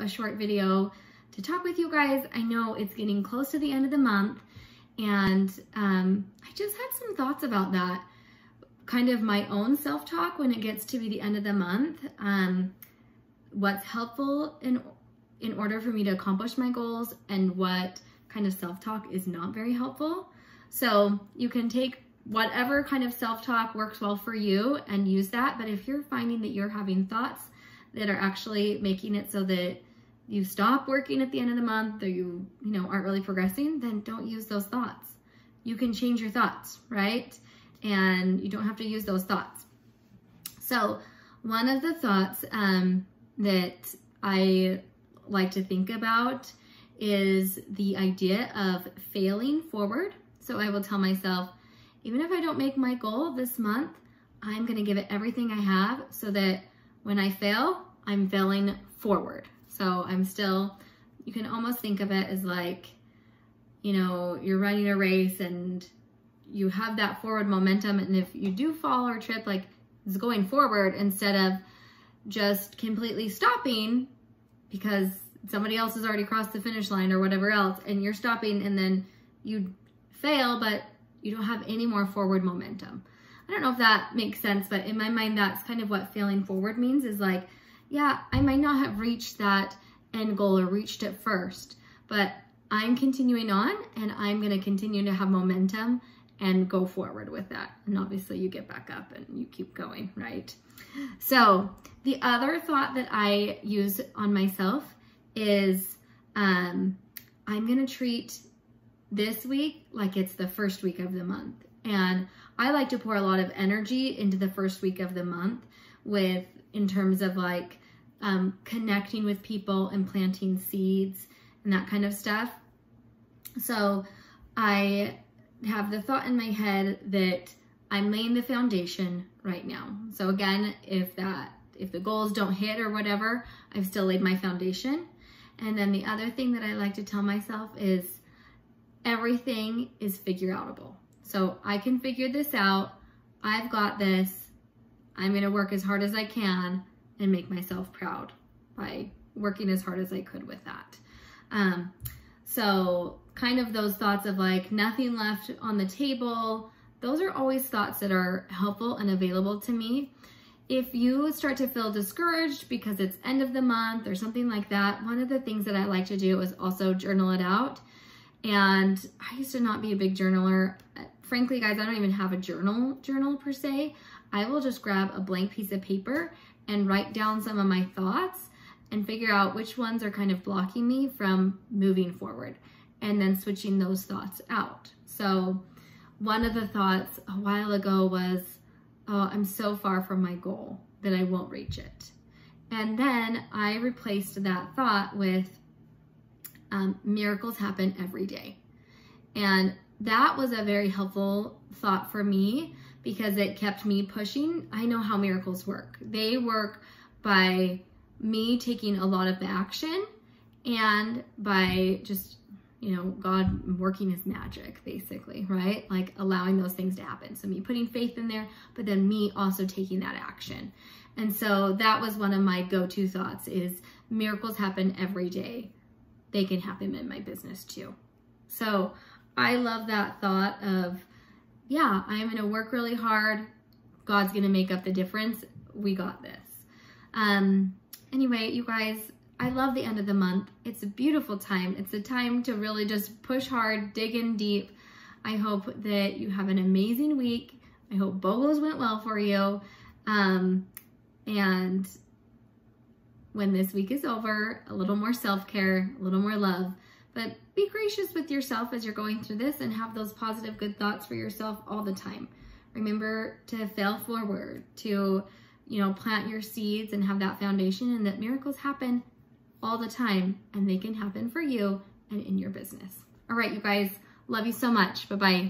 a short video to talk with you guys. I know it's getting close to the end of the month, and I just had some thoughts about that. Kind of my own self-talk when it gets to be the end of the month. What's helpful in order for me to accomplish my goals, and what kind of self-talk is not very helpful. So you can take whatever kind of self-talk works well for you and use that. But if you're finding that you're having thoughts that are actually making it so that you stop working at the end of the month, or you aren't really progressing, then don't use those thoughts. You can change your thoughts, right? And you don't have to use those thoughts. So one of the thoughts that I like to think about is the idea of failing forward. So I will tell myself, even if I don't make my goal this month, I'm going to give it everything I have so that when I fail, I'm failing forward. So I'm still, you can almost think of it as like, you're running a race and you have that forward momentum. And if you do fall or trip, like it's going forward instead of just completely stopping because somebody else has already crossed the finish line or whatever else, and you're stopping and then you fail, but you don't have any more forward momentum. I don't know if that makes sense, but in my mind, that's kind of what failing forward means, is like, yeah, I might not have reached that end goal or reached it first, but I'm continuing on and I'm going to continue to have momentum and go forward with that. And obviously you get back up and you keep going, right? So the other thought that I use on myself is I'm going to treat this week like it's the first week of the month. And I like to pour a lot of energy into the first week of the month in terms of like connecting with people and planting seeds and that kind of stuff. So I have the thought in my head that I'm laying the foundation right now. So again, if the goals don't hit or whatever, I've still laid my foundation. And then the other thing that I like to tell myself is everything is figure outable. So I can figure this out. I've got this. I'm going to work as hard as I can and make myself proud by working as hard as I could with that. So kind of those thoughts of like nothing left on the table, those are always thoughts that are helpful and available to me. If you start to feel discouraged because it's end of the month or something like that, one of the things that I like to do is also journal it out. And I used to not be a big journaler. Frankly, guys, I don't even have a journal per se. I will just grab a blank piece of paper and write down some of my thoughts and figure out which ones are kind of blocking me from moving forward, and then switching those thoughts out. So one of the thoughts a while ago was, oh, I'm so far from my goal that I won't reach it. And then I replaced that thought with miracles happen every day. And that was a very helpful thought for me because it kept me pushing. I know how miracles work. They work by me taking a lot of the action and by just, God working his magic, basically, right? Like allowing those things to happen. So me putting faith in there, but then me also taking that action. And so that was one of my go-to thoughts is miracles happen every day. They can happen in my business too. So I love that thought of, yeah, I'm going to work really hard. God's going to make up the difference. We got this. Anyway, you guys, I love the end of the month. It's a beautiful time. It's a time to really just push hard, dig in deep. I hope that you have an amazing week. I hope BOGOs went well for you. And when this week is over, a little more self-care, a little more love. But be gracious with yourself as you're going through this and have those positive, good thoughts for yourself all the time. Remember to fail forward, to, plant your seeds and have that foundation, and that miracles happen all the time and they can happen for you and in your business. All right, you guys, love you so much. Bye-bye.